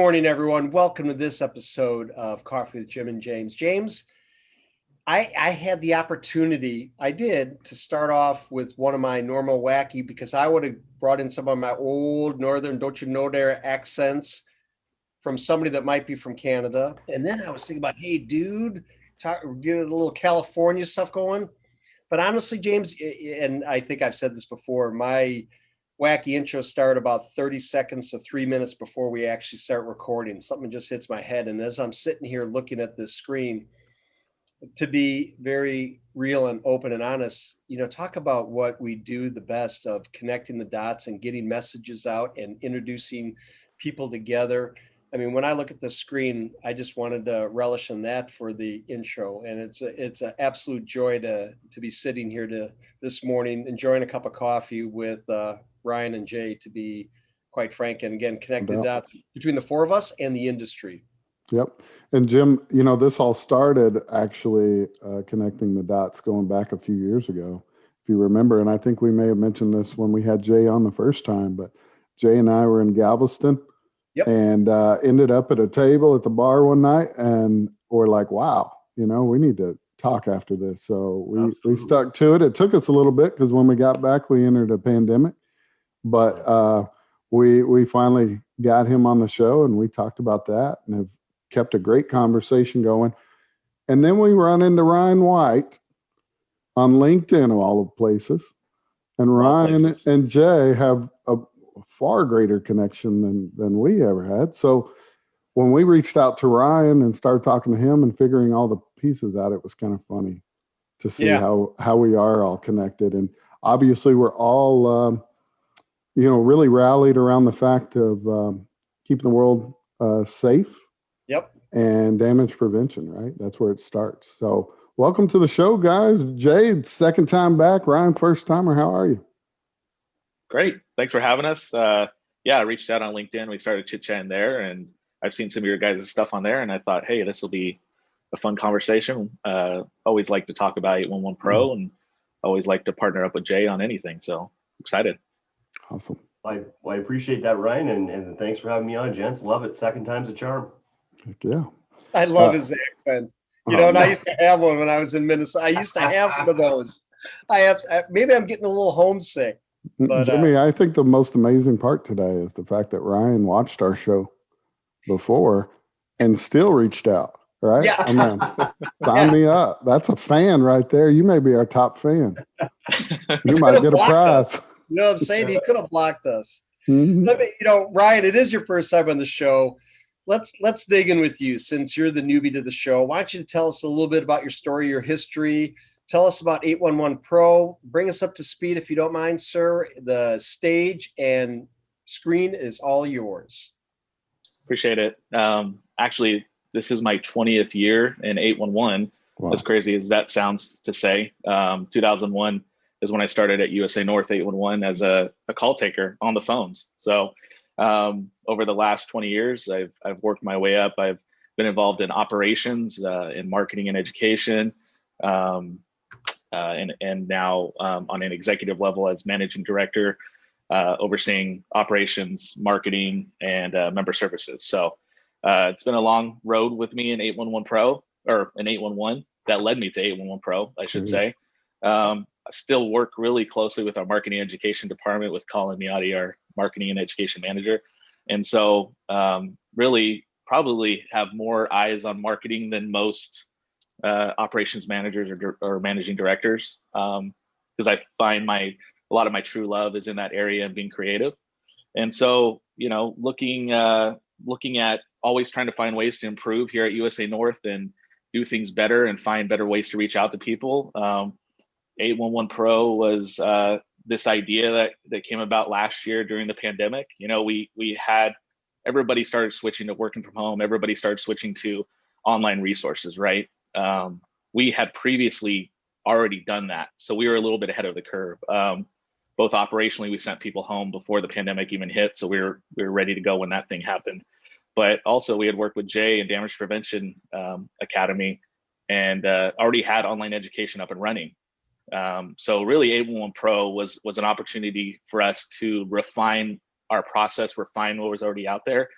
morning, everyone. Welcome to this episode of Coffee with Jim and James. James, I had the opportunity, to start off with one of my normal wacky, because I would have brought in some of my old Northern, don't you know their accents from somebody that might be from Canada. And then I was thinking about, hey, dude, get a little California stuff going. But honestly, James, and I think I've said this before, my wacky intro start about 30 seconds to 3 minutes before we actually start recording. Something just hits my head. And as I'm sitting here looking at this screen, to be very real and open and honest, talk about what we do the best of connecting the dots and getting messages out and introducing people together. I mean, when I look at the screen, I just wanted to relish in that for the intro. And it's an absolute joy to be sitting here this morning, enjoying a cup of coffee with Ryan and Jay, to be quite frank, and again, connected out between the four of us and the industry. Yep. And Jim, this all started actually connecting the dots going back a few years ago, if you remember. And I think we may have mentioned this when we had Jay on the first time, but Jay and I were in Galveston. Yep. And ended up at a table at the bar one night, and we're like, wow, we need to talk after this. So we stuck to it. It took us a little bit because when we got back, we entered a pandemic, but we finally got him on the show, and we talked about that and have kept a great conversation going. And then we run into Ryan White on LinkedIn, of all of places. And Ryan and Jay have a far greater connection than we ever had. So when we reached out to Ryan and started talking to him and figuring all the pieces out, it was kind of funny to see how we are all connected. And obviously we're all, really rallied around the fact of keeping the world safe. Yep. And damage prevention, right? That's where it starts. So welcome to the show, guys. Jay, second time back. Ryan, first timer. How are you? Great. Thanks for having us. I reached out on LinkedIn. We started chit-chatting there, and I've seen some of your guys' stuff on there, and I thought, hey, this will be a fun conversation. Always like to talk about 811 Pro, and always like to partner up with Jay on anything. So excited. Awesome. I appreciate that, Ryan, and thanks for having me on, gents. Love it. Second time's a charm. Heck yeah. I love his accent. And I used to have one when I was in Minnesota. I used to have one of those. Maybe I'm getting a little homesick. But, Jimmy, I think the most amazing part today is the fact that Ryan watched our show before and still reached out, right? Yeah. I mean, sign me up. That's a fan right there. You may be our top fan. You might get a prize. You know what I'm saying? He could have blocked us. Mm-hmm. Ryan, it is your first time on the show. Let's dig in with you, since you're the newbie to the show. Why don't you tell us a little bit about your story, your history? Tell us about 811 Pro. Bring us up to speed, if you don't mind, sir. The stage and screen is all yours. Appreciate it. Actually, this is my 20th year in 811. Wow. As crazy as that sounds to say. 2001 is when I started at USA North 811 as a call taker on the phones. So over the last 20 years, I've worked my way up. I've been involved in operations, in marketing and education, and now on an executive level as managing director, overseeing operations, marketing, and member services. So it's been a long road with me in 811 Pro, or in 811 that led me to 811 Pro, I should say. I still work really closely with our marketing education department with Colin Miotti, our marketing and education manager. And so really probably have more eyes on marketing than most operations managers or managing directors, because I find a lot of my true love is in that area and being creative. And so, looking at always trying to find ways to improve here at USA North and do things better and find better ways to reach out to people. 811 Pro was this idea that came about last year during the pandemic. We had everybody started switching to working from home. Everybody started switching to online resources, right? We had previously already done that, so we were a little bit ahead of the curve. Both operationally, we sent people home before the pandemic even hit, so we were ready to go when that thing happened. But also, we had worked with Jay and Damage Prevention Academy, and already had online education up and running. So really 811 Pro was an opportunity for us to refine our process, refine what was already out there,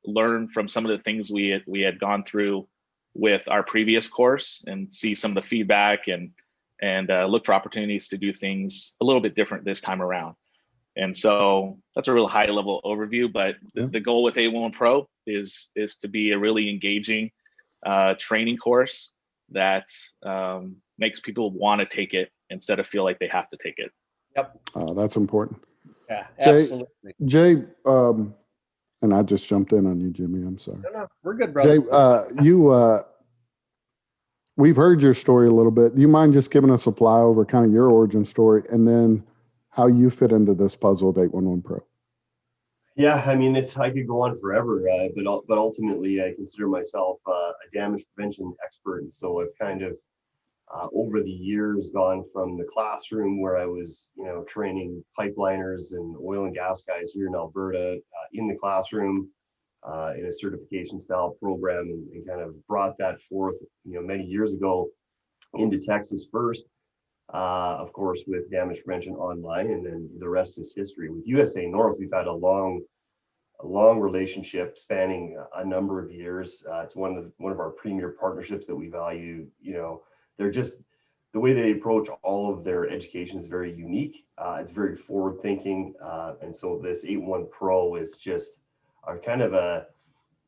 learn from some of the things we had gone through with our previous course and see some of the feedback and look for opportunities to do things a little bit different this time around. And so that's a real high level overview, but the goal with A1 Pro is to be a really engaging training course that makes people want to take it instead of feel like they have to take it. Yep. That's important. Yeah, absolutely. Jay, and I just jumped in on you, Jimmy. I'm sorry. No, we're good, brother. Jay, we've heard your story a little bit. Do you mind just giving us a flyover, kind of your origin story, and then how you fit into this puzzle of 811 Pro? Yeah, I mean, I could go on forever, but ultimately, I consider myself a damage prevention expert, and so I've kind of over the years gone from the classroom where I was, training pipeliners and oil and gas guys here in Alberta in the classroom in a certification style program, and kind of brought that forth, many years ago into Texas first. Of course, with damage prevention online, and then the rest is history. With USA North, we've had a long relationship spanning a number of years. It's one of our premier partnerships that we value. They're just, the way they approach all of their education is very unique. It's very forward thinking, and so this 811 Pro is just a kind of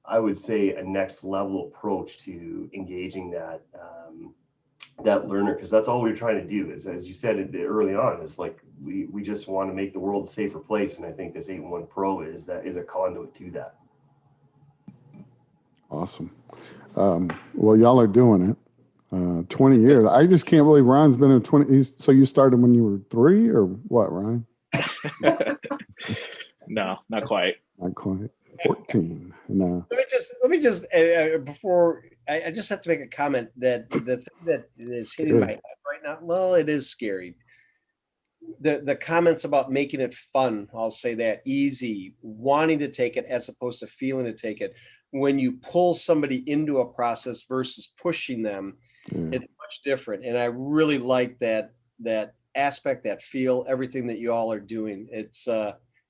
I would say, a next level approach to engaging that learner, because that's all we're trying to do. Is, as you said early on, is like we just want to make the world a safer place, and I think this 811 Pro is a conduit to that. Awesome. Well, y'all are doing it. 20 years. I just can't believe Ryan's been in 20. So you started when you were 3 or what, Ryan? No, not quite. Not quite. 14. No. Let me just before I just have to make a comment that the thing that is hitting my head right now, well, it is scary. The comments about making it fun, I'll say that, easy, wanting to take it as opposed to feeling to take it. When you pull somebody into a process versus pushing them, it's much different. And I really like that aspect, that feel, everything that you all are doing.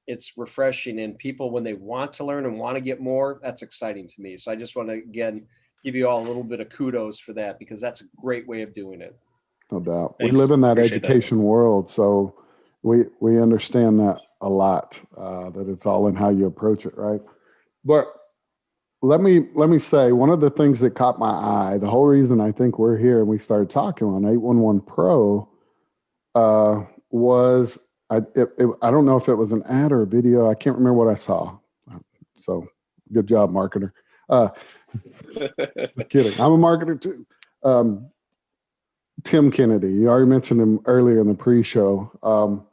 It's refreshing, and people, when they want to learn and want to get more, that's exciting to me. So I just want to, again, give you all a little bit of kudos for that, because that's a great way of doing it. No doubt. Thanks. We live in that Appreciate education world, so we understand that a lot, that it's all in how you approach it, right? But let me say, one of the things that caught my eye, the whole reason I think we're here and we started talking on 811 Pro was, I don't know if it was an ad or a video. I can't remember what I saw. So good job, marketer. Just kidding. I'm a marketer too. Tim Kennedy, you already mentioned him earlier in the pre-show.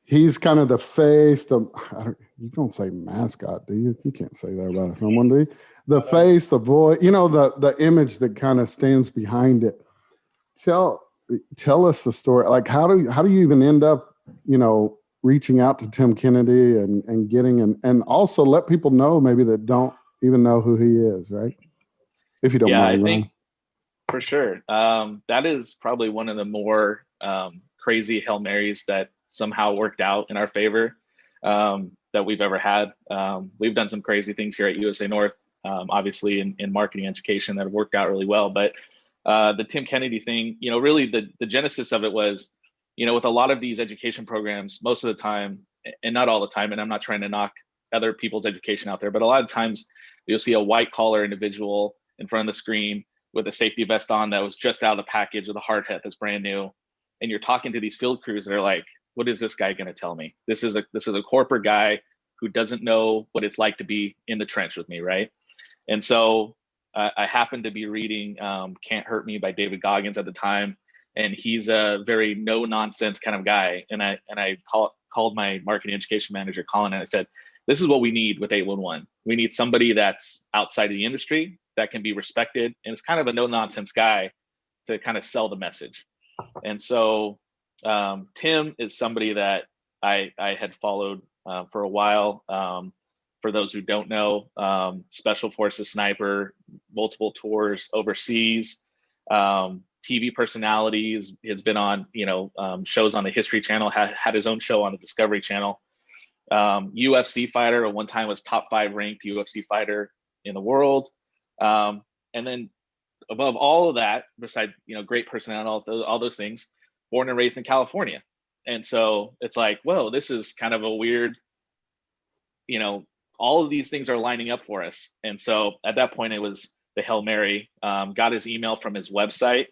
He's kind of the face, you don't say mascot, do you? You can't say that about someone, do you? The face, the voice, the image that kind of stands behind it. Tell us the story. Like, how do you even end up, reaching out to Tim Kennedy and getting, and also let people know maybe that don't even know who he is, right? If you don't mind. I think for sure. That is probably one of the more crazy Hail Marys that somehow worked out in our favor that we've ever had. We've done some crazy things here at USA North, obviously in marketing education, that have worked out really well. But the Tim Kennedy thing, really the genesis of it was, with a lot of these education programs, most of the time, and not all the time, and I'm not trying to knock other people's education out there, but a lot of times you'll see a white collar individual in front of the screen with a safety vest on that was just out of the package with a hard hat that's brand new. And you're talking to these field crews that are like, what is this guy going to tell me? This is a corporate guy who doesn't know what it's like to be in the trench with me, right? And so I happened to be reading Can't Hurt Me by David Goggins at the time, and he's a very no nonsense kind of guy. And I called my marketing education manager, Colin, and I said, this is what we need with 811. We need somebody that's outside of the industry that can be respected, and it's kind of a no nonsense guy to kind of sell the message. And so Tim is somebody that I had followed for a while. For those who don't know, Special Forces sniper, multiple tours overseas, TV personalities, has been on shows on the History Channel, had his own show on the Discovery Channel. UFC fighter. At one time was top 5 ranked UFC fighter in the world. And then above all of that, besides, great personality, all those things, born and raised in California. And so it's like, whoa, this is kind of a weird, all of these things are lining up for us. And so at that point, it was the Hail Mary. Got his email from his website,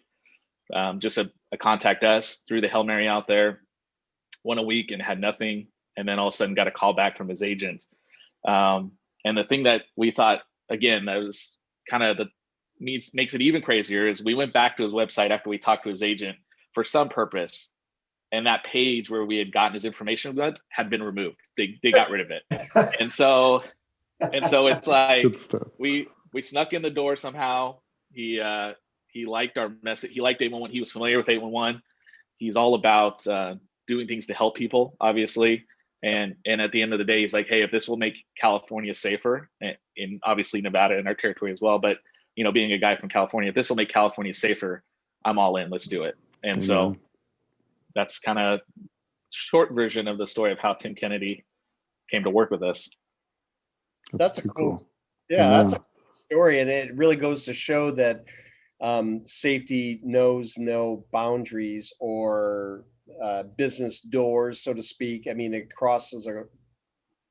just a contact us, threw the Hail Mary out there, went a week and had nothing. And then all of a sudden got a call back from his agent. And the thing that we thought, again, that was kind of makes it even crazier, is we went back to his website after we talked to his agent for some purpose. And that page where we had gotten his information about had been removed. They got rid of it. And so it's like we snuck in the door somehow. He liked our message. He liked 811. He was familiar with 811. He's all about doing things to help people, obviously. And at the end of the day, he's like, hey, if this will make California safer, in obviously Nevada in our territory as well, but being a guy from California, if this will make California safer, I'm all in. Let's do it. And so that's kind of short version of the story of how Tim Kennedy came to work with us. That's a cool. Yeah, that's a cool story, and it really goes to show that safety knows no boundaries or business doors, so to speak. I mean, it crosses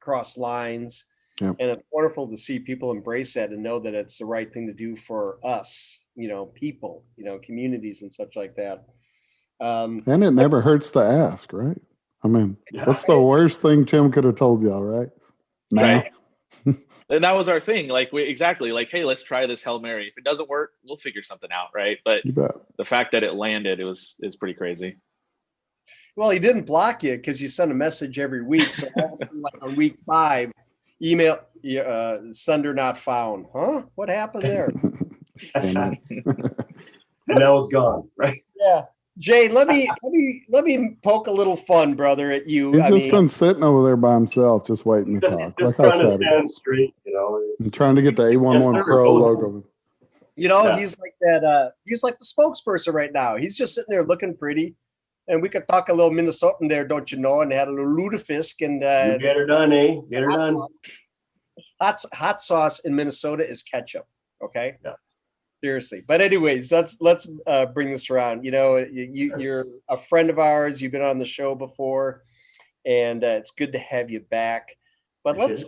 across lines. Yep. And it's wonderful to see people embrace that and know that it's the right thing to do for us, people, communities and such like that. And it never hurts to ask, right? I mean, what's the worst thing Tim could have told y'all, right? Right. And that was our thing. Like, hey, let's try this Hail Mary. If it doesn't work, we'll figure something out, right? But the fact that it landed, is pretty crazy. Well, he didn't block you because you sent a message every week. So all of a sudden, like on week 5, email sender not found. Huh? What happened there? And now it's gone, right? Yeah. Jay, let me poke a little fun, brother, at you. He's been sitting over there by himself, just waiting to talk. Just trying to stand straight, I'm trying to get the 811 Pro logo. He's like that. He's like the spokesperson right now. He's just sitting there looking pretty, and we could talk a little Minnesotan there, don't you know? And had a little lutefisk and you get her done, eh? Get her done. Hot sauce in Minnesota is ketchup. Okay. Yeah. Seriously. But anyways, let's bring this around. You're a friend of ours. You've been on the show before, and it's good to have you back. But let's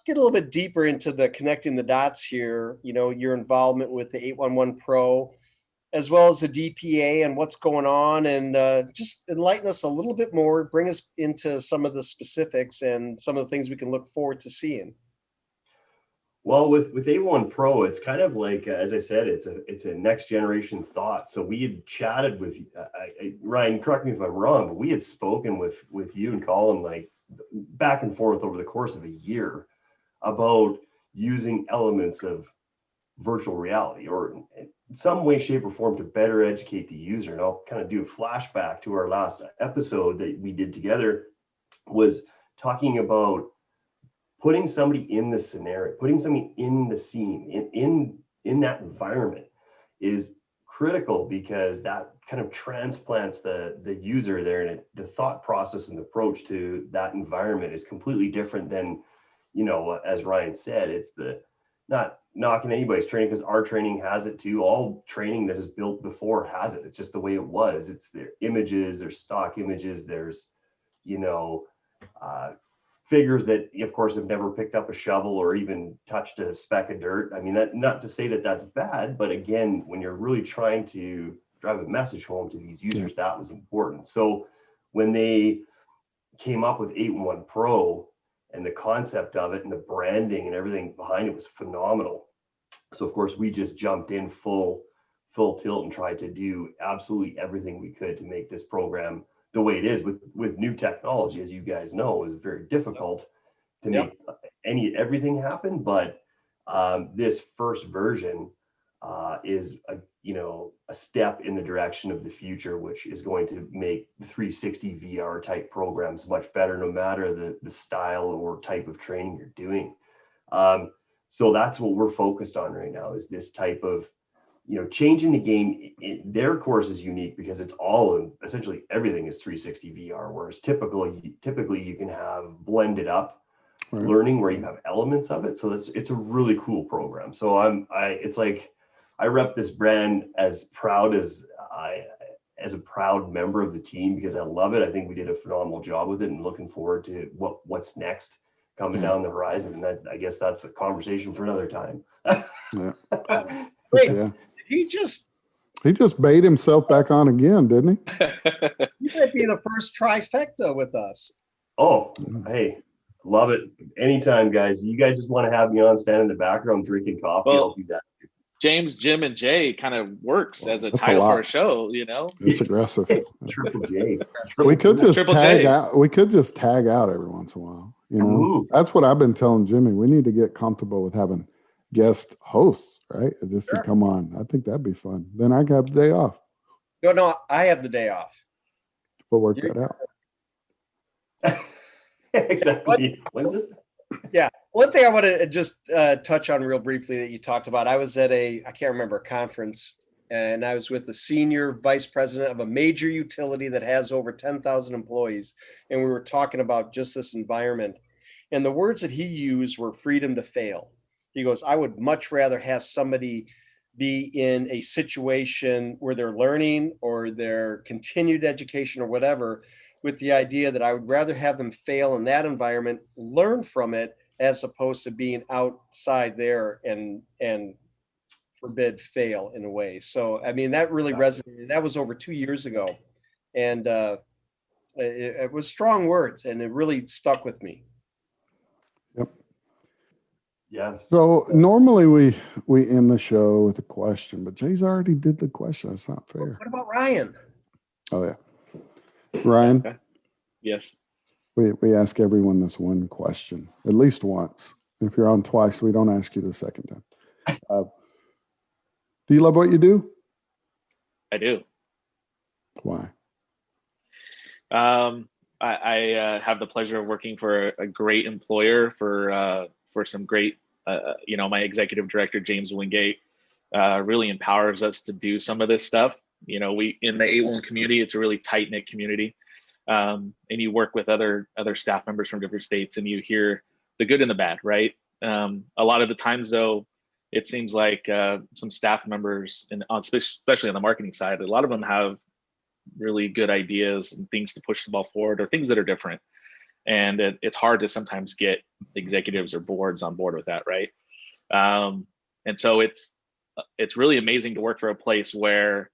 get a little bit deeper into the connecting the dots here. Your involvement with the 811 Pro, as well as the DPA and what's going on, and just enlighten us a little bit more. Bring us into some of the specifics and some of the things we can look forward to seeing. Well, with 811 Pro, it's kind of like, as I said, it's a next generation thought. So we had chatted with Ryan. Correct me if I'm wrong, but we had spoken with you and Colin like back and forth over the course of a year about using elements of virtual reality or in some way, shape, or form to better educate the user. And I'll kind of do a flashback to our last episode that we did together, was talking about putting somebody in the scenario, putting somebody in the scene, in that environment is critical, because that kind of transplants the user there, and the thought process and approach to that environment is completely different than, as Ryan said, it's not knocking anybody's training, because our training has it too. All training that is built before has it. It's just the way it was. It's their images, there's stock images, there's, figures that, of course, have never picked up a shovel or even touched a speck of dirt. I mean, that, not to say that that's bad, but again, when you're really trying to drive a message home to these users, that was important. So when they came up with 811 Pro and the concept of it and the branding and everything behind it was phenomenal. So of course, we just jumped in full tilt and tried to do absolutely everything we could to make this program the way it is. With new technology, as you guys know, is very difficult to make everything happen. But this first version is a step in the direction of the future, which is going to make 360 VR type programs much better, no matter the style or type of training you're doing. So that's what we're focused on right now, is this type of changing the game. Their course is unique because it's essentially everything is 360 VR, whereas typically you can have blended up learning where you have elements of it. So it's a really cool program. So it's like I rep this brand as proud as a proud member of the team because I love it. I think we did a phenomenal job with it and looking forward to what's next coming down the horizon. And I guess that's a conversation for another time. Wait, Yeah. he just bait himself back on again, didn't he? You might be the first trifecta with us. Oh, hey, love it. Anytime, guys. You guys just want to have me on, stand in the background drinking coffee. Well, I'll do that. James, Jim, and Jay kind of works as a That's title a lot. for a show, It's aggressive. Triple J. We could just Triple tag J. out. We could just tag out every once in a while. Ooh. That's what I've been telling Jimmy. We need to get comfortable with having guest hosts, right? Just to come on. I think that'd be fun. Then I can have the day off. No, I have the day off. We'll work that out. Exactly. When's this? Yeah. One thing I want to just touch on real briefly that you talked about. I was at I can't remember, a conference, and I was with the senior vice president of a major utility that has over 10,000 employees. And we were talking about just this environment. And the words that he used were freedom to fail. He goes, I would much rather have somebody be in a situation where they're learning or their continued education or whatever, with the idea that I would rather have them fail in that environment, learn from it, as opposed to being outside there and forbid fail in a way. So, I mean, that really resonated. That was over 2 years ago. And it was strong words and it really stuck with me. Yep. Yeah. So normally we end the show with a question, but Jay's already did the question. That's not fair. What about Ryan? Oh yeah. Ryan. Okay. Yes. We ask everyone this one question at least once. If you're on twice, we don't ask you the second time. Do you love what you do? I do. Why? I have the pleasure of working for a great employer for some great, my executive director, James Wingate, really empowers us to do some of this stuff. We in the 8-1 community, it's a really tight knit community. And you work with other staff members from different states and you hear the good and the bad, right? A lot of the times though, it seems like some staff members, especially on the marketing side, a lot of them have really good ideas and things to push the ball forward or things that are different. And it's hard to sometimes get executives or boards on board with that, right? And so it's really amazing to work for a place where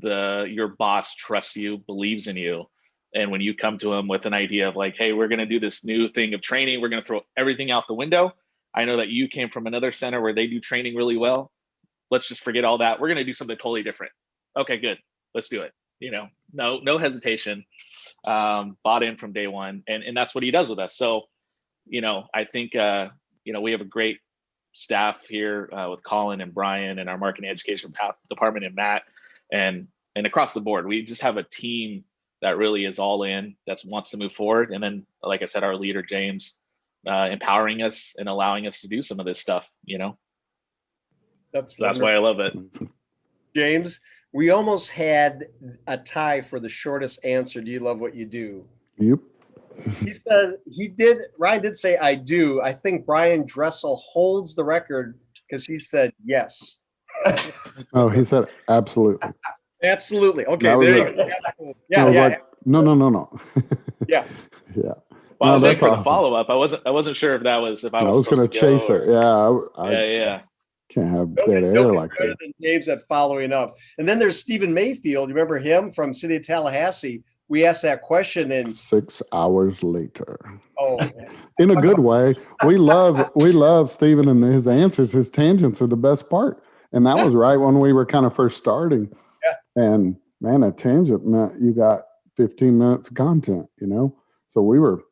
your boss trusts you, believes in you. And when you come to them with an idea of like, hey, we're going to do this new thing of training, we're going to throw everything out the window. I know that you came from another center where they do training really well. Let's just forget all that. We're going to do something totally different. Okay, good. Let's do it. No hesitation. Bought in from day one. And that's what he does with us. So, I think, we have a great staff here with Colin and Brian and our marketing education department and Matt and across the board. We just have a team that really is all in, that wants to move forward. And then, like I said, our leader, James, empowering us and allowing us to do some of this stuff, That's why I love it. James, we almost had a tie for the shortest answer. Do you love what you do? Yep. Ryan did say, I do. I think Brian Dressel holds the record because he said yes. Oh, he said absolutely. Absolutely. Okay, there you go. Yeah. Like, no. Yeah. Yeah. Well, I was waiting for the follow up. I wasn't sure if I was going to chase it. Yeah. Yeah. Can't have dead air like that. Than James at following up. And then there's Stephen Mayfield. You remember him from City of Tallahassee? We asked that question in 6 hours later. Oh, in a good way. We love Stephen and his answers. His tangents are the best part. And that was right when we were kind of first starting. Yeah. And man, a tangent meant you got 15 minutes of content, So we were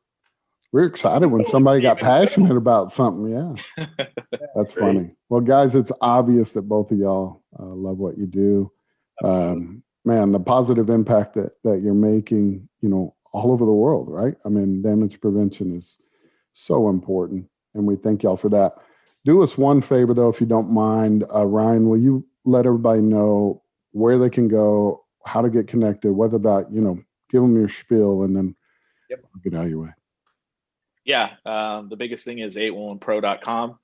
excited when somebody got passionate about something. Yeah. That's funny. Well, guys, it's obvious that both of y'all love what you do. Man, the positive impact that you're making, all over the world, right? I mean, damage prevention is so important. And we thank y'all for that. Do us one favor, though, if you don't mind. Ryan, will you let everybody know where they can go, how to get connected, whether that, give them your spiel and then get out of your way. Yeah. The biggest thing is 811pro.com.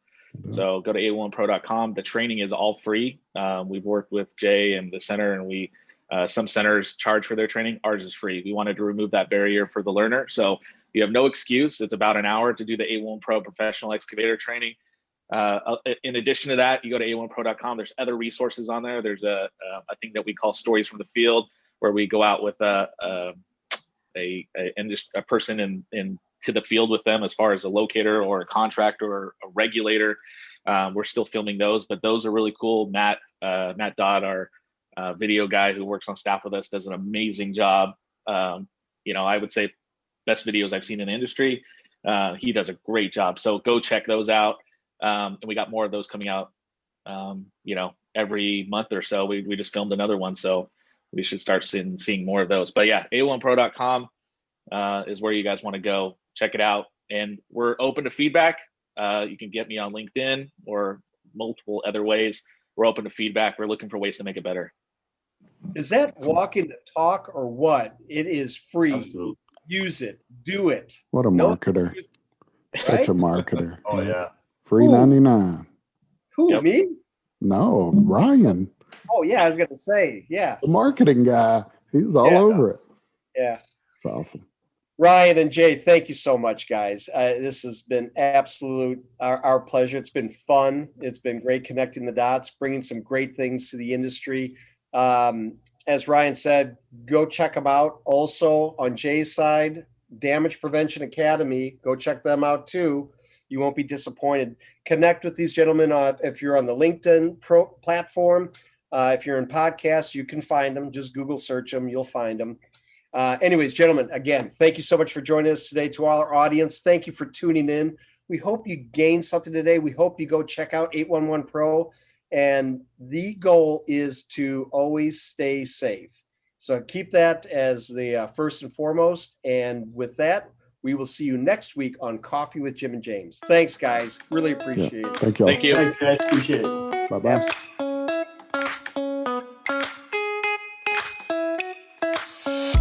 So go to 811pro.com. The training is all free. We've worked with Jay and the center, and some centers charge for their training. Ours is free. We wanted to remove that barrier for the learner. So you have no excuse. It's about an hour to do the 811 Pro professional excavator training. In addition to that, you go to 811pro.com. There's other resources on there. There's a thing that we call Stories from the Field, where we go out with a person in to the field with them, as far as a locator or a contractor or a regulator. We're still filming those, but those are really cool. Matt Dodd, our video guy who works on staff with us, does an amazing job. I would say best videos I've seen in the industry. He does a great job. So go check those out. And we got more of those coming out, every month or so. We just filmed another one, so we should start seeing more of those. But yeah, 811pro.com is where you guys want to go. Check it out. And we're open to feedback. You can get me on LinkedIn or multiple other ways. We're open to feedback. We're looking for ways to make it better. Is that walking the talk or what? It is free. Absolutely. Use it. Do it. What a marketer. Such a marketer. Oh, yeah. Free 99. Who, me? No, Ryan. Oh, yeah, I was going to say, yeah. The marketing guy. He's all over it. Yeah. It's awesome. Ryan and Jay, thank you so much, guys. This has been our pleasure. It's been fun. It's been great connecting the dots, bringing some great things to the industry. As Ryan said, go check them out. Also, on Jay's side, Damage Prevention Academy, go check them out too. You won't be disappointed. Connect with these gentlemen if you're on the LinkedIn platform. If you're in podcasts, you can find them. Just Google search them. You'll find them. Anyways, gentlemen, again, thank you so much for joining us today. To all our audience, thank you for tuning in. We hope you gained something today. We hope you go check out 811 Pro. And the goal is to always stay safe. So keep that as the first and foremost. And with that, we will see you next week on Coffee with Jim and James. Thanks, guys. Really appreciate it. Thank you. Thank you. Thanks, guys. Appreciate it. Bye-bye.